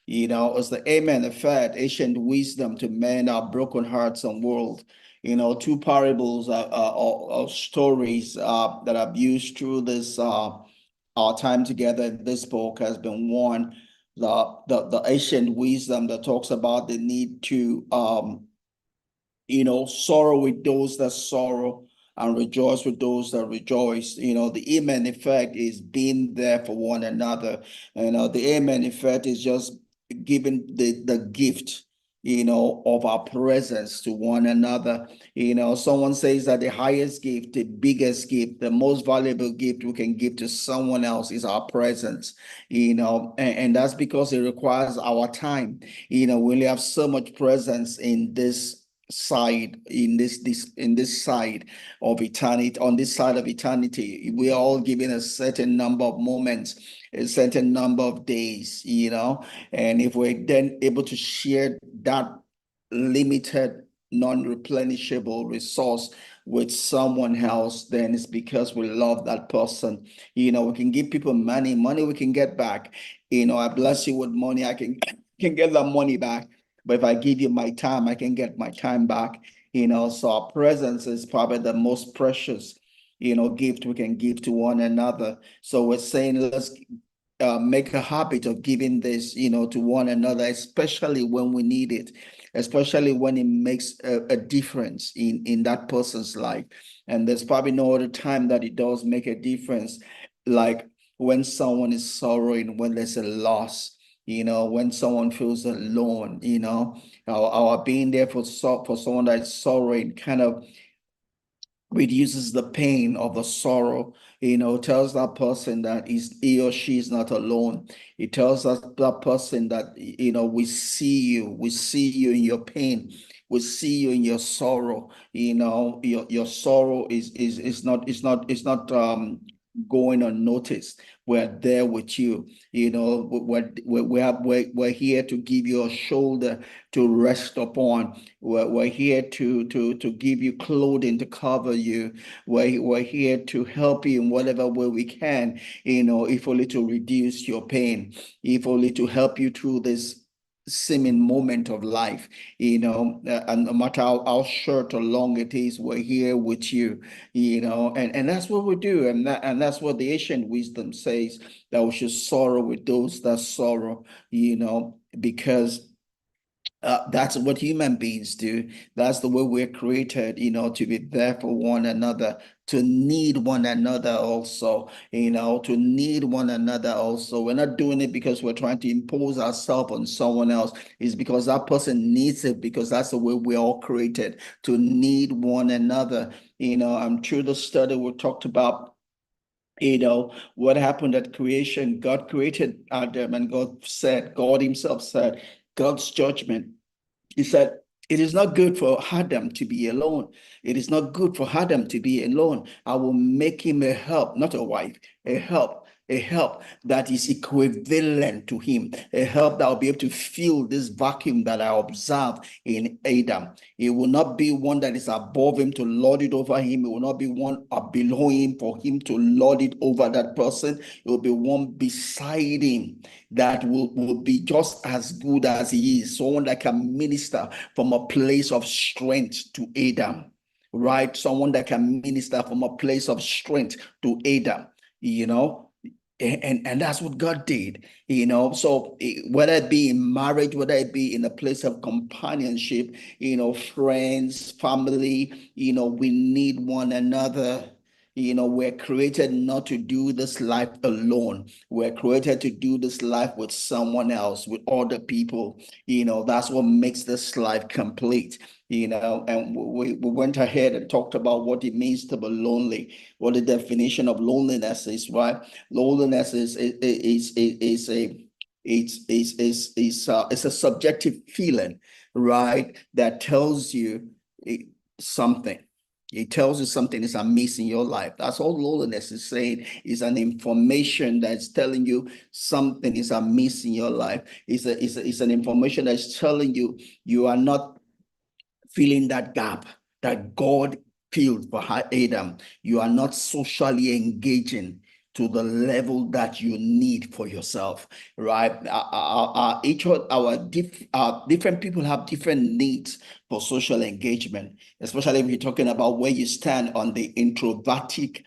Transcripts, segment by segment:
It's the amen effect, ancient wisdom to mend our broken hearts and world. Two parables of stories that I've used through this our time together in this book has been one, the ancient wisdom that talks about the need to sorrow with those that sorrow and rejoice with those that rejoice. The amen effect is being there for one another. The amen effect is just giving the gift, of our presence to one another. Someone says that the highest gift, the biggest gift, the most valuable gift we can give to someone else is our presence, and that's because it requires our time. We only have so much presence in this side of eternity. On this side of eternity, we're all given a certain number of moments, a certain number of days, and if we're then able to share that limited, non-replenishable resource with someone else, then it's because we love that person. We can give people money we can get back. I bless you with money, I can get that money back. But if I give you my time, I can get my time back. So our presence is probably the most precious, gift we can give to one another. So we're saying, let's make a habit of giving this, to one another, especially when we need it, especially when it makes a difference in that person's life. And there's probably no other time that it does make a difference, like when someone is sorrowing, when there's a loss, when someone feels alone. Our being there for someone that's sorrowing kind of reduces the pain of the sorrow, tells that person that he or she is not alone. It tells us that person that, we see you in your pain, we see you in your sorrow. Your sorrow is not going unnoticed. We're there with you. We're here to give you a shoulder to rest upon. We're here to give you clothing to cover you. We're here to help you in whatever way we can, if only to reduce your pain, if only to help you through this seeming moment of life, and no matter how short or long it is, we're here with you, and that's what we do. And that's what the ancient wisdom says, that we should sorrow with those that sorrow, because that's what human beings do. That's the way we're created, to be there for one another, to need one another also, to need one another also. We're not doing it because we're trying to impose ourselves on someone else. It's because that person needs it, because that's the way we're all created, to need one another. I'm through the study we talked about, what happened at creation. God created Adam, and God himself said, God's judgment, he said, it is not good for Adam to be alone. It is not good for Adam to be alone. I will make him a help, not a wife, a help that is equivalent to him, a help that will be able to fill this vacuum that I observed in Adam. It will not be one that is above him to lord it over him. It will not be one below him for him to lord it over that person. It will be one beside him that will be just as good as he is, someone that can minister from a place of strength to Adam, right? Someone that can minister from a place of strength to Adam, and that's what God did, So whether it be in marriage, whether it be in a place of companionship, friends, family, we need one another. We're created not to do this life alone. We're created to do this life with someone else, with other people. That's what makes this life complete. And we went ahead and talked about what it means to be lonely, what the definition of loneliness is, right? Loneliness is a it's a subjective feeling, right? That tells you something. It tells you something is amiss in your life. That's all loneliness is saying. Is an information that's telling you something is amiss in your life. It's an information that's telling you you are not filling that gap that God filled for Adam. You are not socially engaging to the level that you need for yourself, right? Different people have different needs for social engagement, especially if you're talking about where you stand on the introverted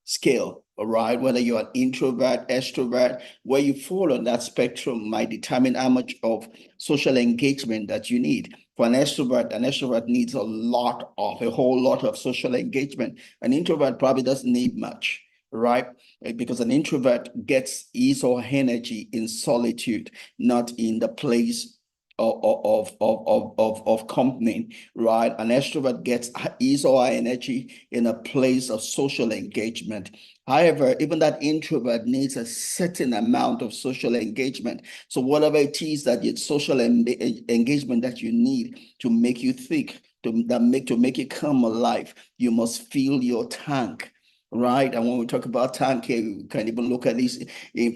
scale, all right? Whether you're an introvert, extrovert, where you fall on that spectrum might determine how much of social engagement that you need. For an extrovert needs a whole lot of social engagement. An introvert probably doesn't need much, right? Because an introvert gets his or her energy in solitude, not in the place of company, right? An extrovert gets his or her energy in a place of social engagement. However, even that introvert needs a certain amount of social engagement. So whatever it is that it's social engagement that you need to make you think, to make you come alive, you must fill your tank. Right. And when we talk about tank here, we can even look at this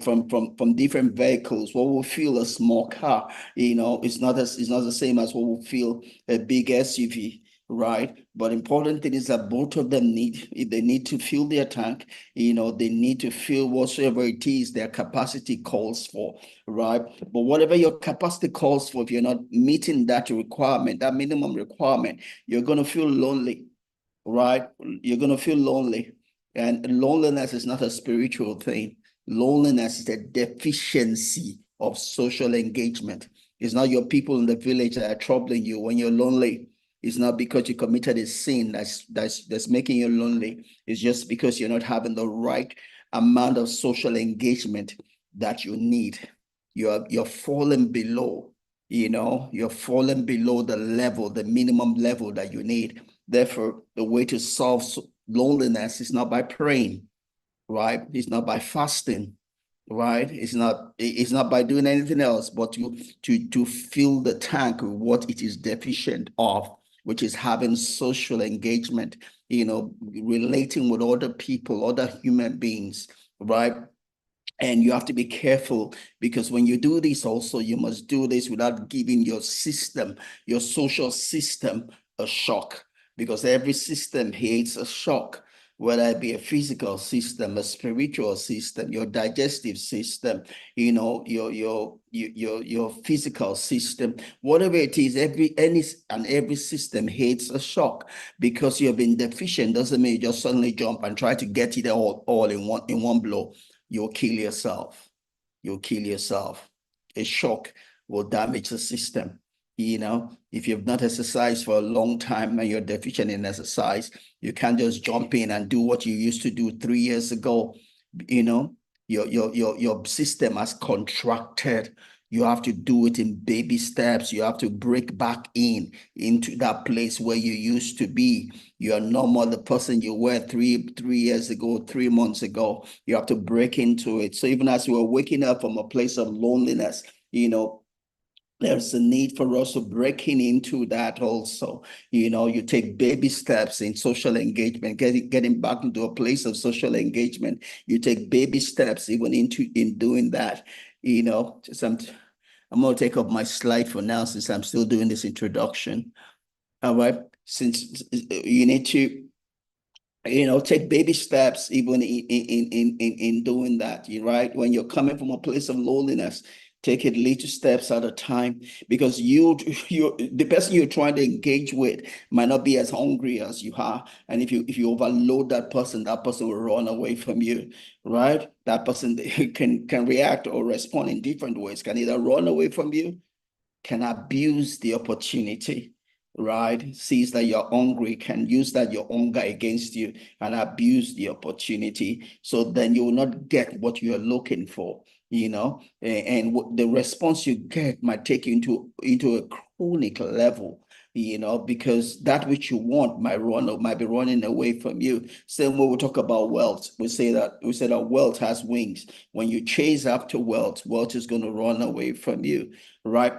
from different vehicles. What will fill a small car, it's not the same as what will fill a big SUV, right? But important thing is that both of them if they need to fill their tank, they need to fill whatsoever it is their capacity calls for, right? But whatever your capacity calls for, if you're not meeting that requirement, that minimum requirement, you're going to feel lonely, right? You're going to feel lonely. And loneliness is not a spiritual thing. Loneliness is a deficiency of social engagement. It's not your people in the village that are troubling you when you're lonely. It's not because you committed a sin that's making you lonely. It's just because you're not having the right amount of social engagement that you need. You're falling below, you're falling below the level, the minimum level that you need. Therefore, the way to solve loneliness is not by praying, right? It's not by fasting, right? It's not by doing anything else, but to fill the tank with what it is deficient of, which is having social engagement, relating with other people, other human beings, right? And you have to be careful, because when you do this also, you must do this without giving your system, your social system, a shock, because every system hates a shock, whether it be a physical system, a spiritual system, your digestive system, your physical system, whatever it is, every system hates a shock. Because you've been deficient doesn't mean you just suddenly jump and try to get it all in one blow. You'll kill yourself. You'll kill yourself. A shock will damage the system. If you've not exercised for a long time and you're deficient in exercise, you can't just jump in and do what you used to do 3 years ago. Your system has contracted. You have to do it in baby steps. You have to break back into that place where you used to be. You are no more the person you were three years ago, 3 months ago. You have to break into it. So even as you are waking up from a place of loneliness, there's a need for us to breaking into that also. You take baby steps in social engagement, getting back into a place of social engagement. You take baby steps even in doing that. I'm going to take up my slide for now, since I'm still doing this introduction. All right. Since you need to take baby steps even in doing that, right? When you're coming from a place of loneliness, take it little steps at a time, because the person you're trying to engage with might not be as hungry as you are. And if you overload that person will run away from you, right? That person can react or respond in different ways, can either run away from you, can abuse the opportunity, right? Sees that you're hungry, can use that your hunger against you and abuse the opportunity. So then you will not get what you're looking for, and the response you get might take you into a chronic level. Because that which you want might be running away from you. Same way we talk about wealth. We say that wealth has wings. When you chase after wealth, wealth is going to run away from you, right?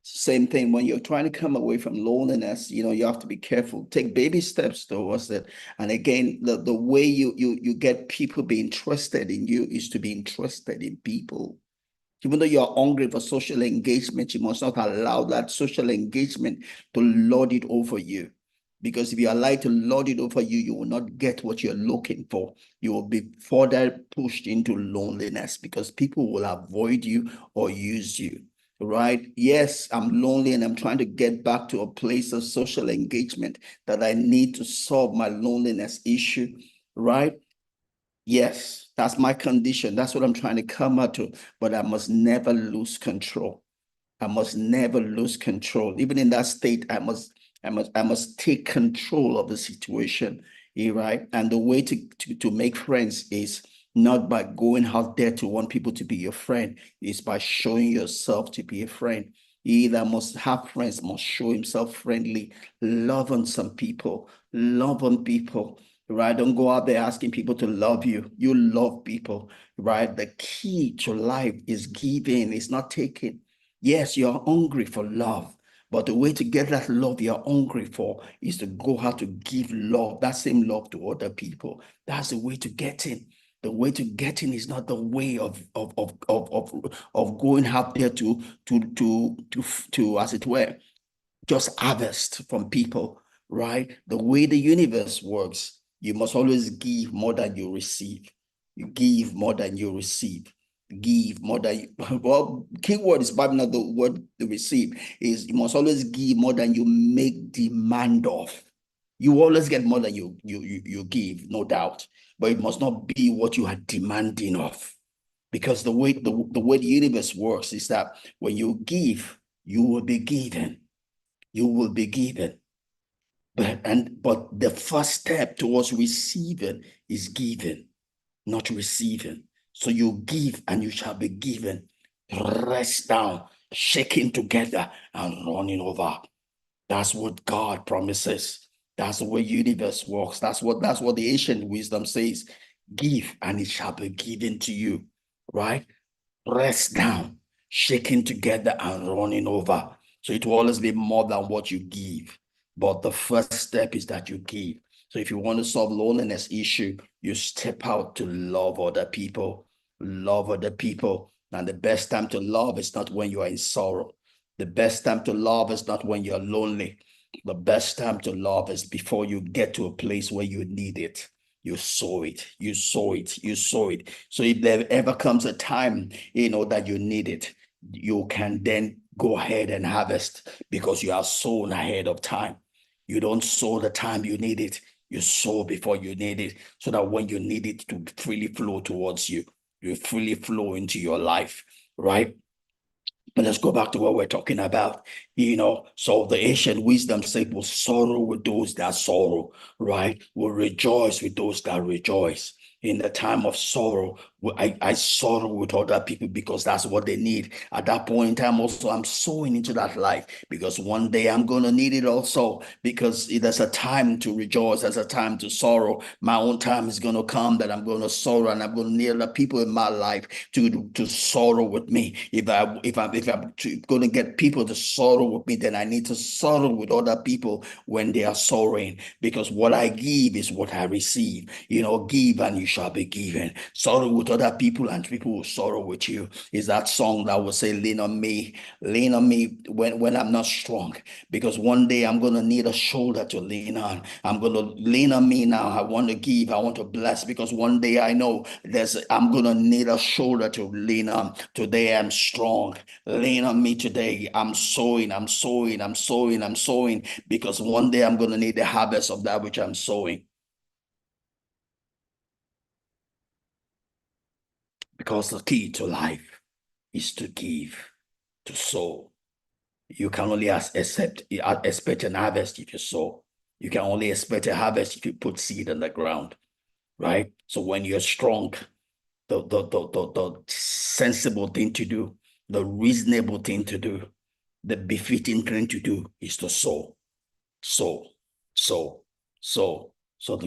Same thing when you're trying to come away from loneliness, you have to be careful. Take baby steps towards it. And again, the way you get people be interested in you is to be interested in people. Even though you're hungry for social engagement, you must not allow that social engagement to lord it over you. Because if you allow it to lord it over you, you will not get what you're looking for. You will be further pushed into loneliness because people will avoid you or use you. Right? Yes, I'm lonely and I'm trying to get back to a place of social engagement that I need to solve my loneliness issue. Right? Yes, that's my condition. That's what I'm trying to come out to. But I must never lose control. I must never lose control. Even in that state, I must take control of the situation. Right? And the way to make friends is not by going out there to want people to be your friend, is by showing yourself to be a friend. He that must have friends must show himself friendly, love on some people, love on people. Right? Don't go out there asking people to love you. You love people, right? The key to life is giving, it's not taking. Yes, you're hungry for love, but the way to get that love you're hungry for is to go out to give love, that same love to other people. That's the way to get in. The way to get in is not the way of going out there to as it were, just harvest from people, right? The way the universe works, you must always give more than you receive. You give more than you receive. Give more than you, well, keyword is probably not the word to receive, is you must always give more than you make demand of. You always get more than you give, no doubt, but it must not be what you are demanding of. Because the way the universe works is that when you give, you will be given, you will be given. But the first step towards receiving is giving, not receiving. So you give and you shall be given. Rest down, shaking together and running over. That's what God promises. That's the way universe works. That's what the ancient wisdom says. Give and it shall be given to you. Right? Pressed down, shaking together, and running over. So it will always be more than what you give. But the first step is that you give. So if you want to solve loneliness issue, you step out to love other people. Love other people. And the best time to love is not when you are in sorrow. The best time to love is not when you're lonely. The best time to love is before you get to a place where you need it. You sow it, you sow it, you sow it. So if there ever comes a time, that you need it, you can then go ahead and harvest because you are sown ahead of time. You don't sow the time you need it. You sow before you need it, so that when you need it to freely flow towards you, you freely flow into your life, right? But let's go back to what we're talking about. So the ancient wisdom said, will sorrow with those that sorrow, right? Will rejoice with those that rejoice. In the time of sorrow, I sorrow with other people because that's what they need. At that point in time, also, I'm sowing into that life because one day I'm going to need it also. Because there's a time to rejoice, there's a time to sorrow. My own time is going to come that I'm going to sorrow, and I'm going to need other people in my life to sorrow with me. If I'm going to get people to sorrow with me, then I need to sorrow with other people when they are sorrowing, because what I give is what I receive. Give and you shall be given. Sorrow with other people and people will sorrow with you. Is that song that will say, lean on me when I'm not strong, because one day I'm going to need a shoulder to lean on. I'm going to lean on me now. I want to give, I want to bless, because one day I know I'm going to need a shoulder to lean on. Today I'm strong. Lean on me today. I'm sowing, I'm sowing, I'm sowing, I'm sowing, because one day I'm going to need the harvest of that which I'm sowing. Because the key to life is to give, to sow. You can only expect an harvest if you sow. You can only expect a harvest if you put seed in the ground, right? So when you're strong, the sensible thing to do, the reasonable thing to do, the befitting thing to do is to sow, sow, sow, sow. So the